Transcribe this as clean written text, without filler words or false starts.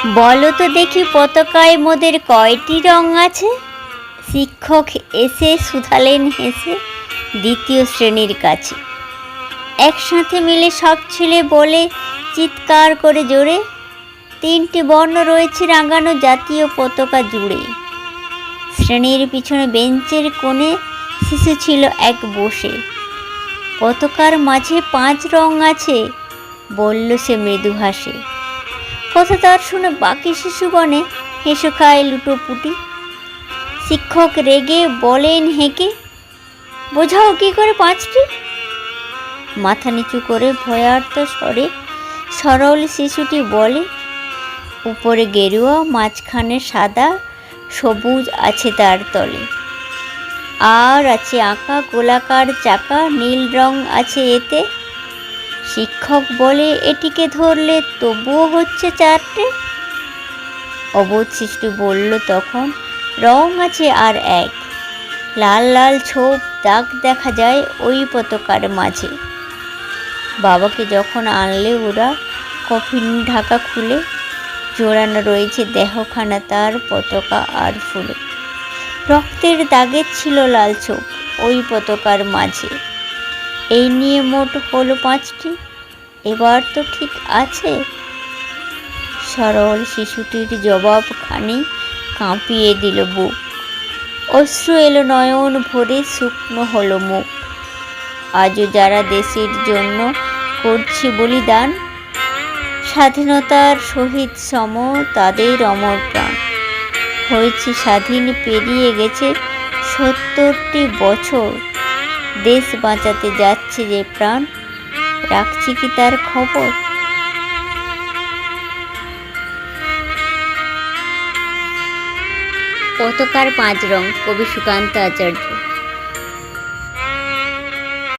বলো তো দেখি পতাকায় মোদের কয়টি রং আছে? শিক্ষক এসে শুধালেন হেসে দ্বিতীয় শ্রেণীর কাছে। একসাথে মিলে সব ছেলে বলে চিৎকার করে জোরে, তিনটি বর্ণ রয়েছে রাঙানো জাতীয় পতাকা জুড়ে। শ্রেণীর পিছনে বেঞ্চের কোণে শিশু ছিল এক বসে। পতাকার মাঝে 5 রং আছে, বলল সে মৃদু হাসে। কথা তার শুনে বাকি শিশুগণে হেসে খায় লুটোপুটি। শিক্ষক রেগে বলেন হেঁকে, বোঝাও কি করে 5টি? মাথা নিচু করে ভয়ার্ত স্বরে সরল শিশুটি বলে, উপরে গেরুয়া, মাঝখানে সাদা, সবুজ আছে তার তলে। আর আছে আঁকা গোলাকার চাকা, নীল রং আছে এতে। শিক্ষক বলে, এটিকে ধরলে তবুও হচ্ছে 4টে। অবোধ শিশুটি বলল তখন, রং আছে আর এক, লাল লাল ছোপ দাগ দেখা যায় ওই পতাকার মাঝে। বাবাকে যখন আনলে ওরা কফিন ঢাকা খুলে, জোড়ানো রয়েছে দেহখানা তার পতাকা আর ফুলে। রক্তের দাগের ছিল লাল ছোপ ওই পতাকার মাঝে। এই নিয়ে মোট হলো 5টি, এবার তো ঠিক আছে? সরল শিশুটির জবাবখানি কাঁপিয়ে দিল বুক। অশ্রু এলো নয়ন ভরে, শুকনো হলো মুখ। আজও যারা দেশের জন্য করছে বলিদান, স্বাধীনতার শহীদ সম তাদের অমর প্রাণ। হয়েছে স্বাধীন, পেরিয়ে গেছে 70টি বছর, দেশ বাঁচাতে যাচ্ছে যে প্রাণ, রাখছি কি তার খবর? পতাকার 5 রং, কবি সুকান্ত আচার্য।